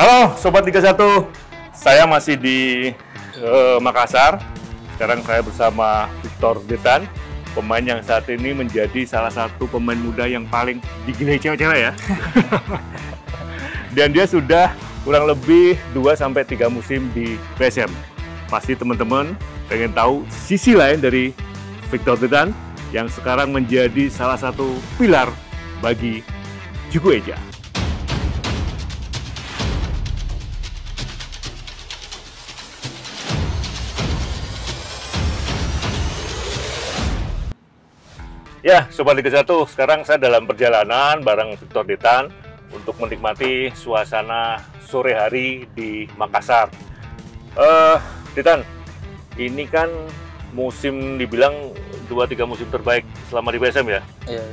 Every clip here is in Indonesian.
Halo Sobat Liga 1, saya masih di Makassar. Sekarang saya bersama Victor Detan, pemain yang saat ini menjadi salah satu pemain muda yang paling digilai cewek-cewek ya. Dan dia sudah kurang lebih 2-3 musim di PSM. Pasti teman-teman pengen tahu sisi lain dari Victor Detan yang sekarang menjadi salah satu pilar bagi Juku Eja. Ya, Sobat Liga 1, sekarang saya dalam perjalanan bareng Victor Detan untuk menikmati suasana sore hari di Makassar. Detan, ini kan musim dibilang 2-3 musim terbaik selama di PSM ya? Iya.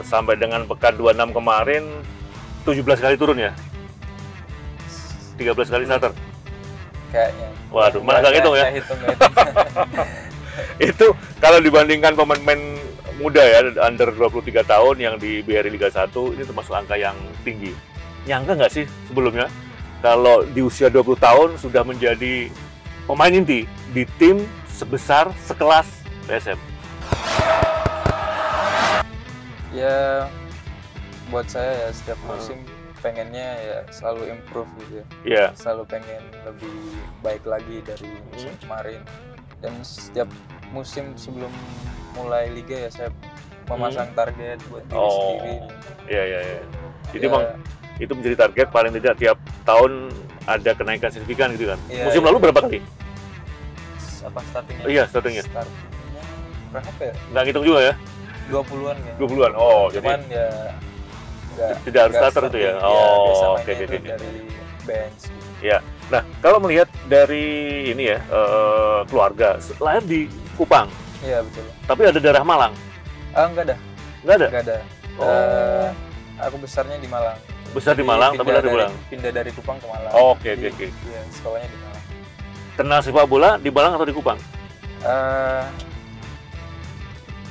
Sampai dengan pekan 26 kemarin, 17 kali turun ya? 13 kali starter? Kayaknya. Waduh, mana nggak hitung ya? Nggak hitung. Itu kalau dibandingkan pemain-pemain muda ya, under 23 tahun yang di BRI Liga 1, ini termasuk angka yang tinggi. Nyangka nggak sih sebelumnya kalau di usia 20 tahun sudah menjadi pemain inti di tim sebesar sekelas PSM? Ya, buat saya ya setiap musim pengennya ya selalu improve gitu ya. Iya. Selalu pengen lebih baik lagi dari musim kemarin. Dan setiap musim sebelum mulai liga ya saya memasang target buat diri sendiri. Iya. Jadi Ya. Bang, itu menjadi target paling tidak tiap tahun ada kenaikan signifikan gitu kan. Iya, Musim iya. lalu berapa kali? Apa startingnya? Iya, startingnya. Startingnya berapa ya? Nggak ngitung juga ya? 20-an ya. 20-an. Oh, Cuman jadi ya tidak harus starter itu ya? starting. Oh, biasa oke, mainnya oke, itu oke. dari bench gitu. ya. Nah, kalau melihat dari ini ya, keluarga lahir di Kupang, Iya, betul. tapi ada darah Malang. Enggak ada. Nggak ada? Enggak ada. Oh. Aku besarnya di Malang. Besar di Jadi Malang, tapi lahir di Malang. Pindah dari Kupang ke Malang. Oh, oke. Iya, sekolahnya di Malang. Kenal sepak bola di Malang atau di Kupang?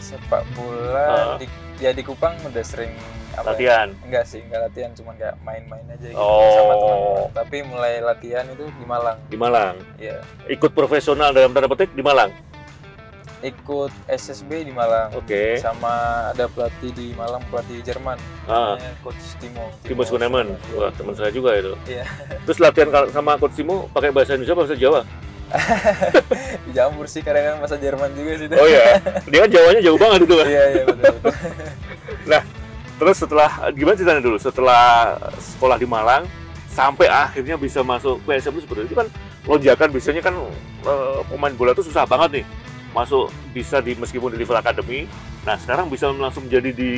Sepak bola di Kupang udah sering Latihan. Enggak sih, enggak latihan, cuma enggak main-main aja gitu Oh. sama teman-teman. Tapi mulai latihan itu di Malang. Di Malang. Iya. Ikut profesional dalam tanda petik di Malang. Ikut SSB di Malang. Oke. Sama ada pelatih di Malang, pelatih Jerman. Namanya Coach Timo Suleman. Iya. Wah, teman saya juga itu. Iya. Terus latihan sama Coach Timo pakai bahasa Indonesia, bahasa Jawa? Dicampur sih, kadang-kadang bahasa Jerman juga sih. Oh iya, dia kan Jawanya jauh banget itu kan. Iya, betul. Nah, terus setelah gimana ceritanya dulu? Setelah sekolah di Malang sampai akhirnya bisa masuk PSM itu seperti itu kan lonjakan, biasanya kan pemain bola itu susah banget nih masuk bisa di meskipun di level akademi. Nah, sekarang bisa langsung menjadi di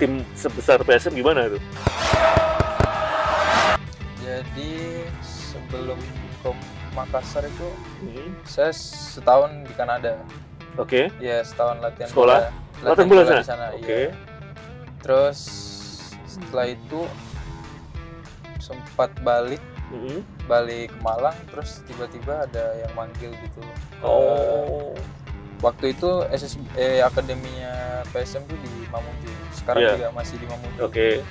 tim sebesar PSM gimana itu? Jadi sebelum ke Makassar itu saya setahun di Kanada. Oke. Ya, setahun latihan Sekolah? bola. Latihan bola di sana. Oke. Iya. Terus setelah itu sempat balik ke Malang, terus tiba-tiba ada yang manggil gitu. Oh. Waktu itu akademinya PSM tuh di Mamuju. Sekarang Iya. juga masih di Mamuju. Oke.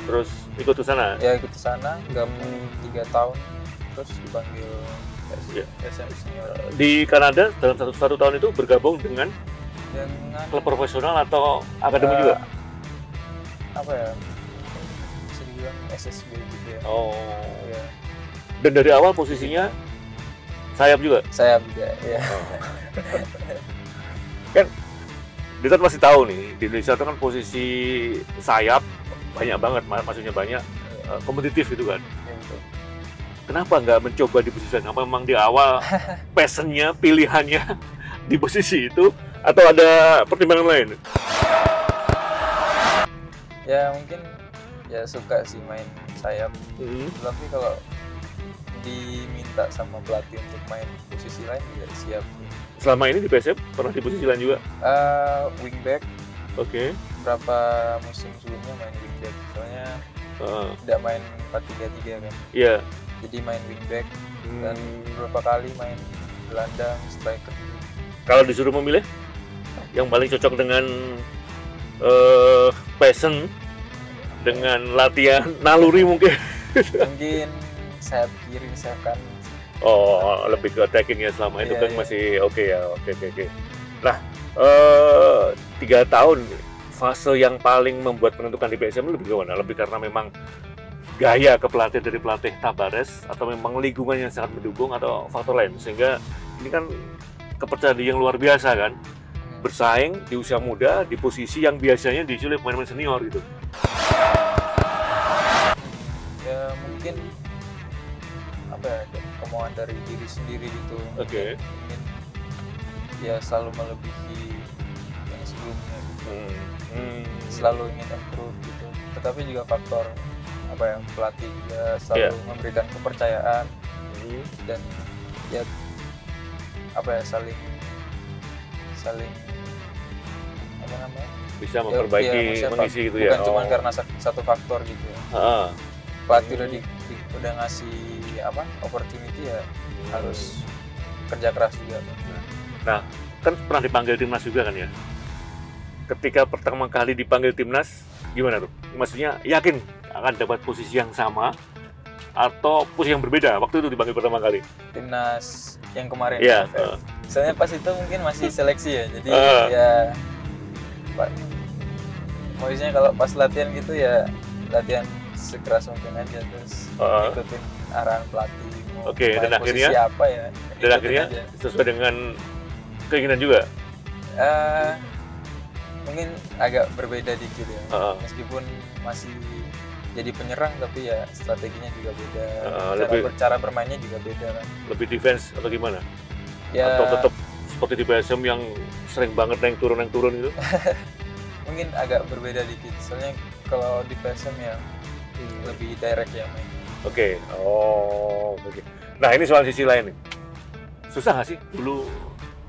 Terus ikut ke sana? Ya, ikut ke sana gabung 3 tahun, terus dipanggil Iya. PSM senior. Di Kanada dalam satu tahun itu bergabung dengan Dengan klub profesional atau akademi juga? apa ya? Bisa dibilang SSB gitu ya. Oh. Ya. Dan dari awal posisinya sayap juga? Saya juga, ya. Kan Detan masih tahu nih, di Indonesia itu kan posisi sayap banyak banget, maksudnya banyak kompetitif gitu kan. Ya, betul. Kenapa nggak mencoba di posisi lain? Apa memang di awal passionnya, pilihannya di posisi itu, atau ada pertimbangan lain? Ya, mungkin ya suka sih main sayap. Tapi kalau diminta sama pelatih untuk main posisi lain juga siap. Selama ini di PSM pernah di posisi lain juga? Wingback. Oke. Berapa musim sebelumnya main wingback. Soalnya tidak main 4-3-3 kan. Iya. Jadi main wingback dan beberapa kali main gelandang, striker. Kalau disuruh memilih yang paling cocok dengan passion dengan latihan naluri mungkin. Mungkin sayap kiri, sayap kanan. Oh, lebih ke attacking ya selama itu Iya, kan iya. masih oke ya. Oke. Nah, 3 tahun fase yang paling membuat menentukan di PSM lebih ke mana? Lebih karena memang gaya kepelatihan dari pelatih Tabares atau memang lingkungan yang sangat mendukung atau faktor lain sehingga ini kan kepercayaan diri yang luar biasa kan bersaing di usia muda di posisi yang biasanya diisi oleh pemain-pemain senior gitu. Ya mungkin apa ya, kemauan dari diri sendiri gitu. Oke. Ingin ya selalu melebihi yang sebelumnya gitu. Selalu ingin improve gitu. Tetapi juga faktor apa ya, pelatih juga selalu memberikan kepercayaan dan ya apa ya, saling apa namanya, Bisa memperbaiki, maksudnya mengisi gitu bukan ya. cuma karena satu faktor gitu ya. Pelatih udah ngasih apa, opportunity ya harus kerja keras juga. Nah, kan pernah dipanggil timnas juga kan ya. Ketika pertama kali dipanggil timnas, gimana tuh? Maksudnya yakin akan dapat posisi yang sama atau posisi yang berbeda waktu itu dipanggil pertama kali? Timnas yang kemarin. Iya. Soalnya pas itu mungkin masih seleksi ya, jadi ya maksudnya kalau pas latihan gitu ya latihan sekeras mungkin aja, terus ikutin arahan pelatih. Oke, dan akhirnya siapa ya? Dan akhirnya aja. Sesuai dengan keinginan juga. Mungkin agak berbeda dikit ya. Meskipun masih jadi penyerang tapi ya strateginya juga beda. Cara bermainnya juga beda kan. Lebih defense atau gimana? Ya, atau tetap seperti di PSM yang sering banget naik turun gitu? Mungkin agak berbeda dikit. Soalnya kalau di PSM ya lebih direct ya main. Oke. Nah, ini soal sisi lain nih. Susah nggak sih dulu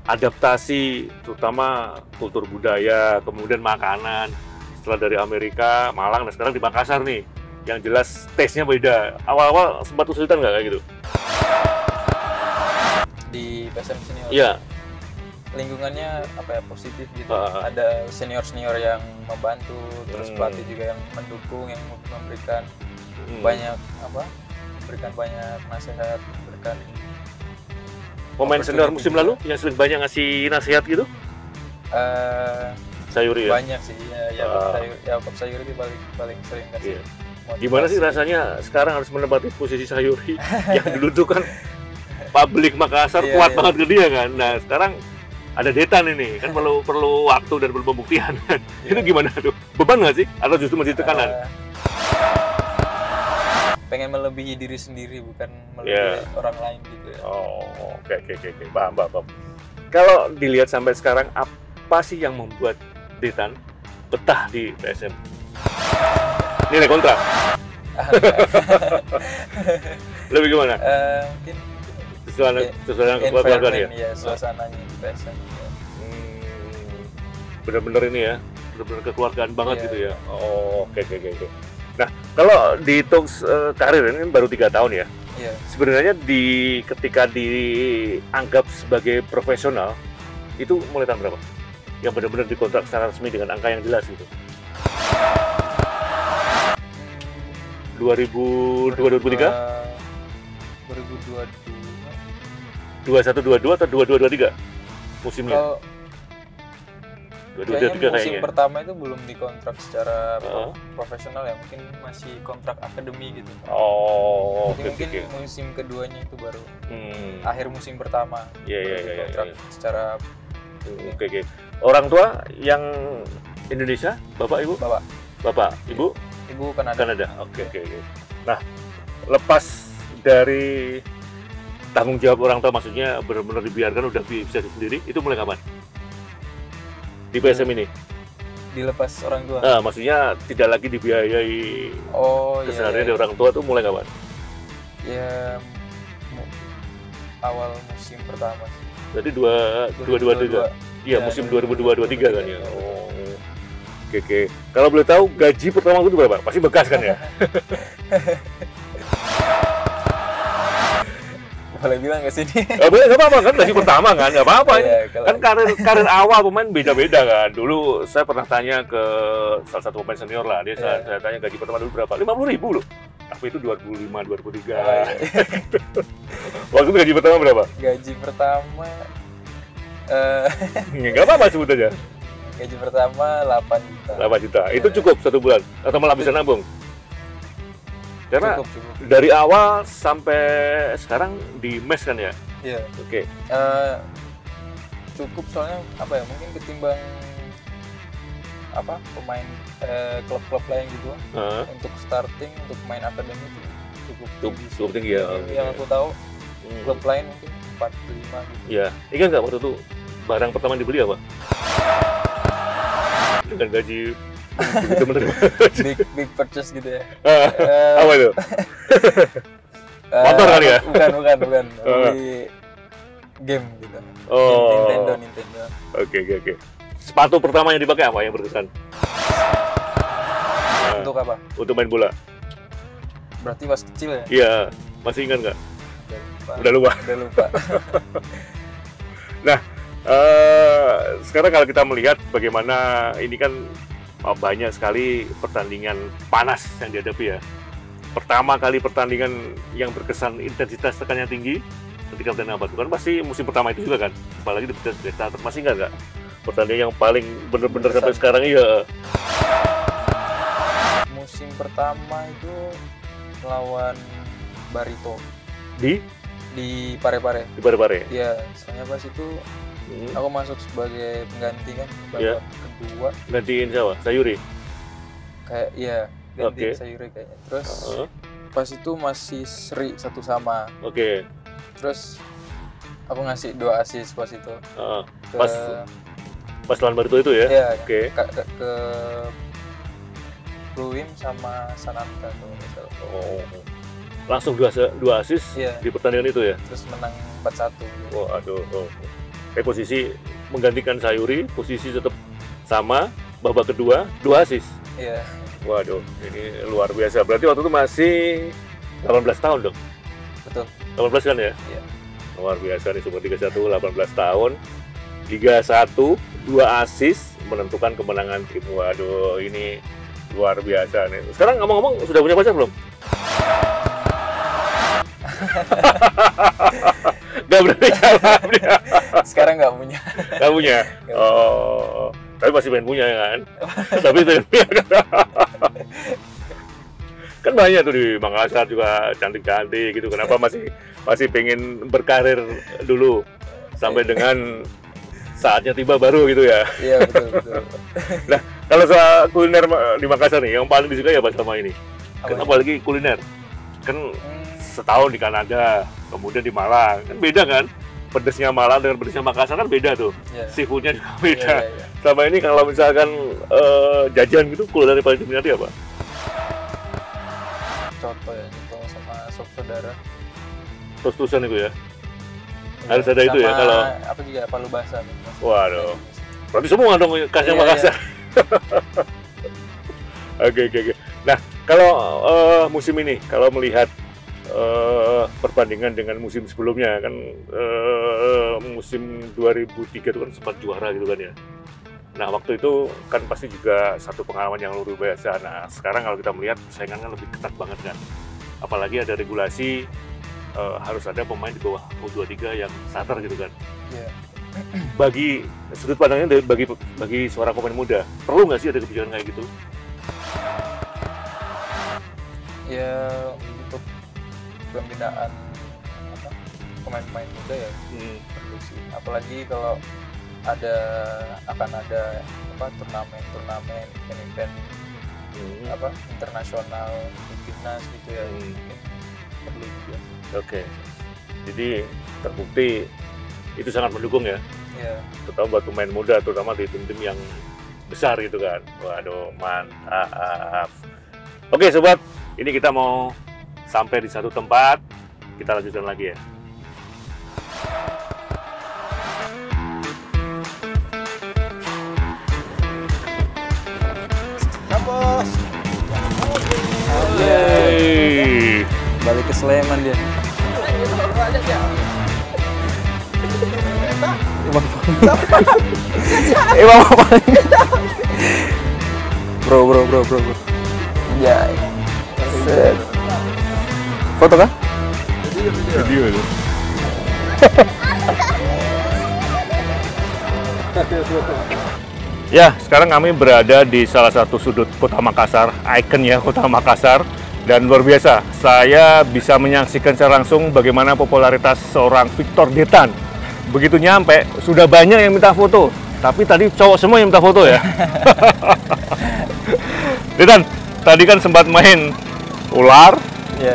adaptasi, terutama kultur budaya, kemudian makanan, setelah dari Amerika, Malang, dan sekarang di Makassar nih, yang jelas taste-nya beda. Awal-awal sempat kesulitan nggak kayak gitu? Di PSM senior? Iya. Lingkungannya apa ya, positif gitu. Ada senior-senior yang membantu, terus pelatih juga yang mendukung, yang memberikan banyak nasihat, memberikan. Pemain senior musim lalu yang sering banyak ngasih nasihat gitu? Sayuri ya? Banyak sih, ya Yakob Sayuri itu paling sering kasih. Gimana sih rasanya sekarang harus menempati posisi Sayuri yang dulu tuh kan publik Makassar kuat banget ke dia kan. Nah, sekarang ada Detan ini, kan perlu waktu dan perlu pembuktian kan. Itu gimana tuh? Beban nggak sih? Atau justru menjadi tekanan? Pengen melebihi diri sendiri, bukan melebihi orang lain gitu ya. Oke. Paham. Kalau dilihat sampai sekarang, apa sih yang membuat Detan betah di PSM? Nilai kontrak? Lebih gimana? Mungkin sesuai dengan keluarga ya? Suasananya di PSM. Benar-benar ini ya, benar-benar kekeluargaan banget gitu ya. Oke. Nah, kalau dihitung karir ini baru 3 tahun ya. Iya. Sebenarnya ketika dianggap sebagai profesional itu mulai tahun berapa? Yang benar-benar dikontrak secara resmi dengan angka yang jelas gitu. 2022-2023? 21-22 atau 22-23 musimnya? Kalau 22-23 kayaknya. Musim pertama itu belum dikontrak secara profesional ya, mungkin masih kontrak akademi gitu. Mungkin musim keduanya itu baru akhir musim pertama. Kontrak secara. Oke. Orang tua yang Indonesia, bapak ibu? Bapak, ibu? Ibu Kanada. Oke. Nah, lepas dari tanggung jawab orang tua, maksudnya benar-benar dibiarkan udah bisa sendiri, itu mulai kapan? Di PSM ini? Dilepas orang tua? Maksudnya tidak lagi dibiayai keseharian dari orang tua, itu mulai kapan? Ya, awal musim pertama sih. Berarti 2022? Iya, musim 2022-2023 kan ya? Oke. Kalau boleh tahu, gaji pertama itu berapa? Pasti bekas kan ya? Boleh bilang ke sini? Nggak apa-apa kan, gaji pertama kan, nggak apa-apa. Kan karir awal pemain beda-beda kan. Dulu saya pernah tanya ke salah satu pemain senior lah, saya tanya gaji pertama dulu berapa? 50.000 loh. Tapi itu 2005, 2003. Oh, iya. Waktu itu gaji pertama berapa? Gaji pertama Nggak apa-apa sebut aja. gaji pertama 8 juta. 8 juta. Itu Iya. cukup 1 bulan? Atau malah bisa nabung? Karena Cukup. dari awal sampai sekarang di mes kan ya? Iya. Oke. Cukup soalnya apa ya? Mungkin ketimbang apa pemain klub-klub lain gitu untuk starting untuk main akademi itu cukup tinggi. Cukup tinggi ya. Yang aku tahu klub lain mungkin 45 gitu. Iya. Ingat nggak waktu itu barang pertama yang dibeli apa? Dengan gaji bener-bener. big purchase gitu ya. Apa itu? Motor kali ya? Bukan. Beli game gitu. Oh. Nintendo. Oke. Sepatu pertama yang dipakai apa yang berkesan? Untuk apa? Untuk main bola. Berarti pas kecil ya? Iya. Masih ingat nggak? Udah lupa. Nah, sekarang kalau kita melihat bagaimana ini kan banyak sekali pertandingan panas yang dihadapi ya. Pertama kali pertandingan yang berkesan intensitas tekannya tinggi ketika pertandingan apa? Kan pasti musim pertama itu juga kan. Apalagi di Bundesliga. Masih nggak pertandingan yang paling benar-benar sampai sekarang iya? Musim pertama itu lawan Barito Di Parepare. Di Parepare. Iya, soalnya pas itu aku masuk sebagai pengganti kan babak kedua. Gantiin siapa? Sayuri? Kayak iya, gantiin Sayuri kayaknya. Terus pas itu masih seri 1-1. Oke. Terus aku ngasih 2 assist pas itu. Pas lawan Barito itu ya? Iya. Oke. Ke Bluim sama Sananta tuh misalnya. Oh. Langsung 2 assist di pertandingan itu ya? Terus menang 4-1 gitu. Oh, aduh. Posisi menggantikan Sayuri, posisi tetap sama, babak kedua 2 assist. Iya. Waduh, ini luar biasa. Berarti waktu itu masih 18 tahun dong? Betul. 18 kan ya? Iya. Luar biasa nih Super Liga 1, 18 tahun. Liga 1, 2 assist, menentukan kemenangan tim. Waduh, ini luar biasa nih. Sekarang ngomong-ngomong, sudah punya pacar belum? Gak berani jawab dia. Sekarang nggak punya. Gak punya? Oh, tapi masih pengen punya kan? Tapi pengen punya kan banyak tuh di Makassar juga cantik-cantik gitu. Kenapa masih pengen berkarir dulu sampai dengan saatnya tiba baru gitu ya? Iya, betul. Nah, kalau soal kuliner di Makassar nih, yang paling disukai apa selama ini? Kan apalagi kuliner, kan setahun di Kanada, kemudian di Malang, kan beda kan? Pedesnya Malang dengan pedesnya Makassar kan beda tuh, seafoodnya juga beda. Selama ini kalau misalkan jajan gitu, kuliner yang paling diminati apa? Coto sama sop saudara. Tos-tosan itu ya? Harus ada itu ya kalau apa juga palu basah. Waduh. Berarti semua dong khasnya Makassar. Oke. Nah, kalau musim ini kalau melihat perbandingan dengan musim sebelumnya kan musim 2003 itu kan sempat juara gitu kan ya. Nah, waktu itu kan pasti juga satu pengalaman yang luar biasa. Nah, sekarang kalau kita melihat persaingan kan lebih ketat banget kan. Apalagi ada regulasi harus ada pemain di bawah U23 yang starter gitu kan. Iya. Bagi sudut pandangnya bagi seorang pemain muda, perlu nggak sih ada kebijakan kayak gitu? Ya, untuk pembinaan pemain-pemain muda ya perlu sih. Apalagi kalau akan ada turnamen event internasional timnas gitu ya. Mungkin perlu juga. Oke. Jadi terbukti itu sangat mendukung ya. Iya. Terutama buat pemain muda, terutama di tim-tim yang besar gitu kan. Waduh, mantap. Oke sobat, ini kita mau sampai di satu tempat. Kita lanjutkan lagi ya. Bos. Hey. Balik ke Sleman dia. Bro. Jai. Set. Foto kan? Video. Video itu. Ya, sekarang kami berada di salah satu sudut Kota Makassar, ikon ya Kota Makassar. Dan luar biasa, saya bisa menyaksikan secara langsung bagaimana popularitas seorang Victor Detan. Begitu nyampe, sudah banyak yang minta foto. Tapi tadi cowok semua yang minta foto ya. Detan, tadi kan sempat main ular,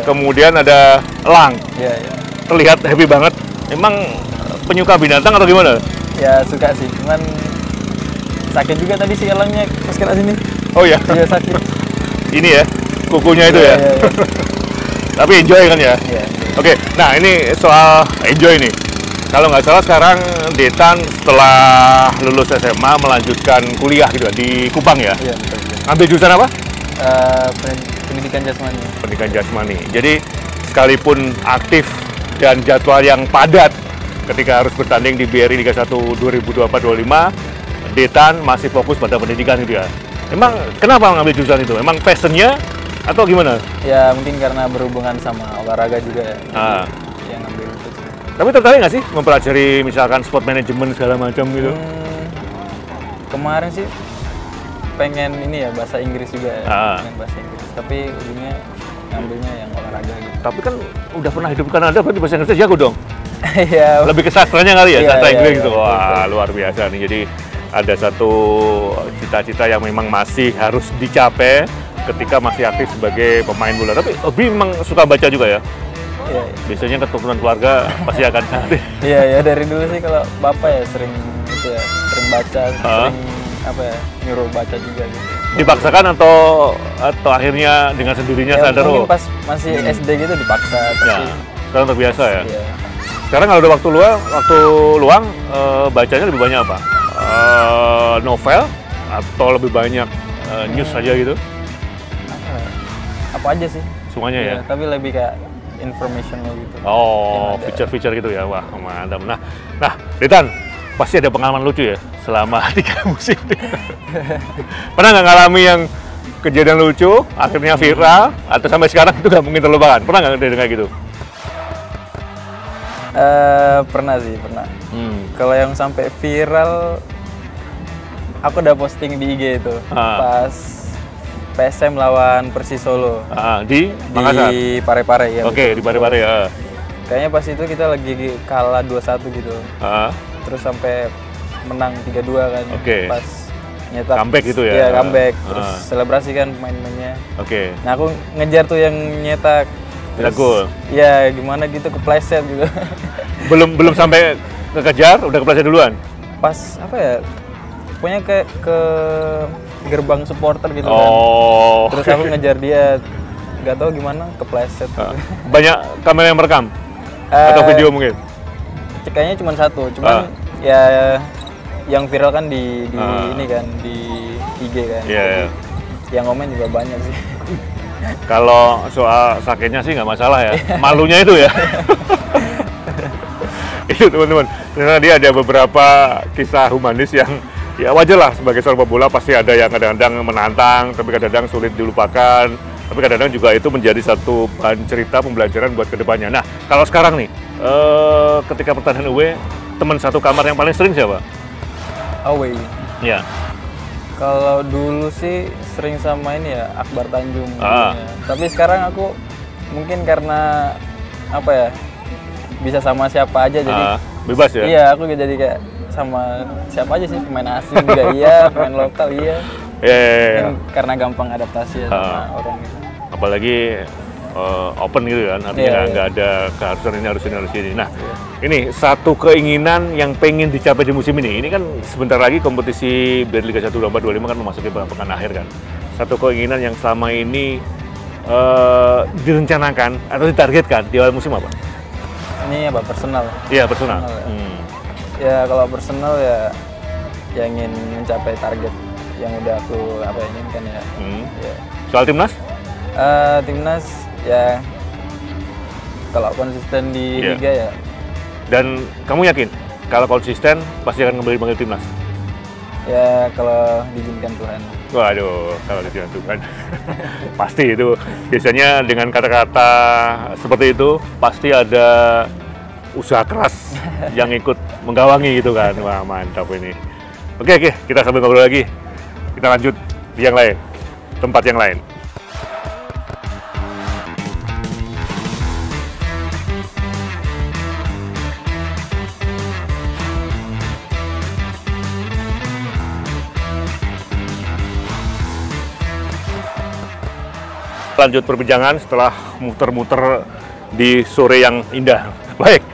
kemudian ada elang. Terlihat happy banget. Emang penyuka binatang atau gimana? Ya suka sih, cuman sakit juga tadi si elangnya pas kena sini. Oh ya? Iya sakit. Ini ya, kukunya itu ya? Tapi enjoy kan ya? Oke, nah ini soal enjoy nih. Kalau nggak salah sekarang Detan setelah lulus SMA melanjutkan kuliah gitu kan, di Kupang ya? Iya, betul. Ambil jurusan apa? Pendidikan jasmani. Pendidikan jasmani. Jadi sekalipun aktif dan jadwal yang padat ketika harus bertanding di BRI Liga 1 2024-25, Detan masih fokus pada pendidikan gitu ya. Emang kenapa ngambil jurusan itu? Emang passionnya atau gimana? Ya mungkin karena berhubungan sama olahraga juga ya. Yang ngambil itu. Tapi tertarik nggak sih mempelajari misalkan sport management segala macam gitu? Kemarin sih pengen ini ya bahasa Inggris juga ya. Pengen bahasa Inggris. Tapi ujungnya ngambilnya yang olahraga gitu. Tapi kan udah pernah hidup di Kanada, berarti bahasa Inggrisnya jago dong? Iya. Lebih ke sastranya kali ya, sastra Inggris gitu. Wah, luar biasa nih. Jadi ada satu cita-cita yang memang masih harus dicapai ketika masih aktif sebagai pemain bola. Tapi Obi memang suka baca juga ya? Iya. Biasanya keturunan keluarga pasti akan cari. Iya, dari dulu sih kalau bapak ya sering itu ya, sering baca, sering apa ya, nyuruh baca juga gitu. Dipaksakan atau akhirnya dengan sendirinya ya, sadar? Mungkin pas masih SD gitu dipaksa, tapi ya, sekarang terbiasa ya? Iya. Sekarang kalau ada waktu luang bacanya lebih banyak apa? Novel atau lebih banyak news saja gitu? Apa aja sih? Semuanya ya? Tapi lebih kayak informational gitu. Oh, feature-feature gitu ya? Wah, mantap. Nah, Detan, pasti ada pengalaman lucu ya selama 3 musim. Pernah nggak ngalami yang kejadian lucu, akhirnya viral, atau sampai sekarang itu nggak mungkin terlupakan? Pernah nggak dengar gitu? Pernah sih, pernah. Kalau yang sampai viral, aku udah posting di IG itu pas PSM lawan Persis Solo. Di Makassar? Di Parepare ya. Oke, di Parepare ya. Kayaknya pas itu kita lagi kalah 2-1 gitu. Terus sampai menang 3-2 kan. Pas nyetak comeback gitu ya. Iya, comeback. Terus selebrasi kan pemain-pemainnya. Nah, aku ngejar tuh yang nyetak. Tidak gol. Iya, gimana gitu kepleset gitu. belum sampai kekejar, udah kepleset duluan. Pas apa ya? Pokoknya ke gerbang supporter gitu kan. Terus aku ngejar dia, nggak tahu gimana kepleset. Banyak kamera yang merekam atau video mungkin? Kayaknya cuma satu, cuman ya yang viral kan di ini kan di IG kan. Yang komen juga banyak sih. Kalau soal sakitnya sih nggak masalah ya, malunya itu ya. Itu teman-teman, karena dia ada beberapa kisah humanis yang ya wajar lah sebagai seorang pebola, pasti ada yang kadang-kadang menantang, tapi kadang-kadang sulit dilupakan, tapi kadang-kadang juga itu menjadi satu bahan cerita pembelajaran buat kedepannya. Nah, kalau sekarang nih, ketika pertandingan away, teman satu kamar yang paling sering siapa? Away. Ya. Kalau dulu sih sering sama ini ya, Akbar Tanjung. Tapi sekarang aku mungkin karena apa ya, bisa sama siapa aja jadi bebas ya? Iya, aku jadi kayak sama siapa aja sih, pemain asing juga iya, pemain lokal iya. Karena gampang adaptasi ya sama orang gitu. Apalagi open gitu kan, artinya nggak ada keharusan ini harus ini. Nah, ini satu keinginan yang pengen dicapai di musim ini kan sebentar lagi kompetisi BRI Liga 1 2024-25 kan memasuki pekan akhir kan. Satu keinginan yang selama ini direncanakan atau ditargetkan di awal musim apa? Ini apa, personal? Iya, personal. Ya kalau personal ya ingin mencapai target yang udah aku inginkan ya. Soal timnas? Timnas ya kalau konsisten di liga ya. Dan kamu yakin kalau konsisten pasti akan kembali panggil timnas? Ya kalau diizinkan Tuhan. Waduh, kalau diizinkan Tuhan. Pasti itu. Biasanya dengan kata-kata seperti itu, pasti ada usaha keras yang ikut menggawangi gitu kan. Wah, mantap ini. Oke, kita sambil ngobrol lagi. Kita lanjut di yang lain, tempat yang lain. Lanjut perbincangan setelah muter-muter di sore yang indah. Baik,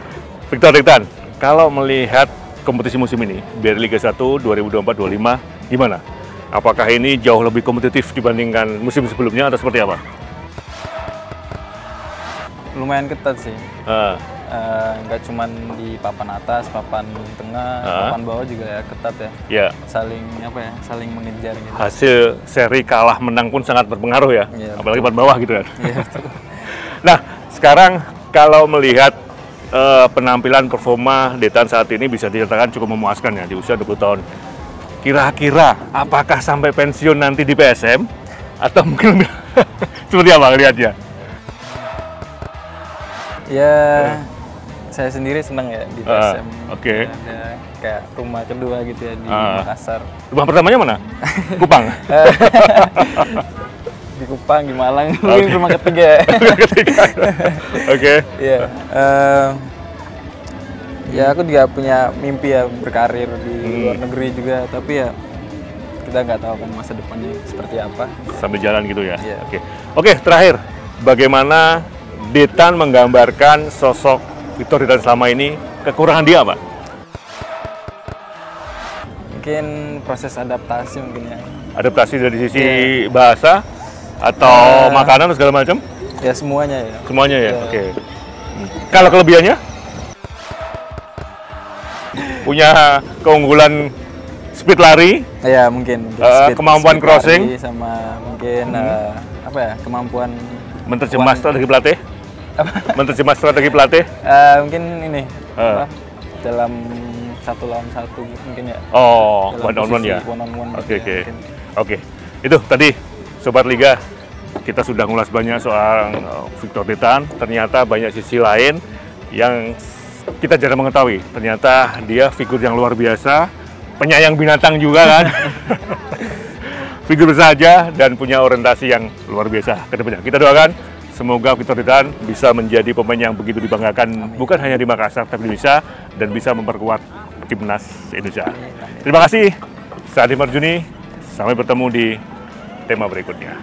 Victor Titan, kalau melihat kompetisi musim ini, BRI Liga 1 2024-25, gimana? Apakah ini jauh lebih kompetitif dibandingkan musim sebelumnya atau seperti apa? Lumayan ketat sih. Nggak cuman di papan atas, papan tengah, papan bawah juga ya ketat ya. Ya. Saling mengejar gitu. Hasil seri kalah menang pun sangat berpengaruh ya, apalagi papan bawah gitu kan. Iya, betul. Nah, sekarang kalau melihat penampilan performa Detan saat ini bisa dikatakan cukup memuaskan ya di usia 20 tahun. Kira-kira apakah sampai pensiun nanti di PSM atau mungkin seperti apa lihatnya? Ya, saya sendiri senang ya di PSM. Oke. Ada kayak rumah kedua gitu ya di Makassar. Rumah pertamanya mana? Kupang? Di Kupang, di Malang, mungkin rumah ketiga. Oke. Iya. Ya aku juga punya mimpi ya berkarir di luar negeri juga, tapi ya kita nggak tahu kan masa depannya seperti apa. Sambil jalan gitu ya. Iya. Oke, terakhir, bagaimana Detan menggambarkan sosok Victor Titan selama ini, kekurangan dia apa? Mungkin proses adaptasi mungkin ya. Adaptasi dari sisi bahasa atau makanan atau segala macam? Ya semuanya ya. Semuanya ya. Oke. Kalau kelebihannya? Punya keunggulan speed lari? Ya mungkin. Kemampuan speed crossing? lari sama mungkin kemampuan menerjemah strategi pelatih? Menerjemah strategi pelatih? Mungkin ini dalam 1 lawan 1 mungkin ya. Oh, one on one ya. Oke. Itu tadi Sobat Liga, kita sudah ngulas banyak soal Victor Titan. Ternyata banyak sisi lain yang kita jarang mengetahui. Ternyata dia figur yang luar biasa, penyayang binatang juga kan. Figur saja dan punya orientasi yang luar biasa ke depannya. Kita doakan semoga Victor Titan bisa menjadi pemain yang begitu dibanggakan. Bukan hanya di Makassar, tapi bisa dan bisa memperkuat timnas Indonesia. Terima kasih. Saya Adi Marjuni. Sampai bertemu di tema berikutnya.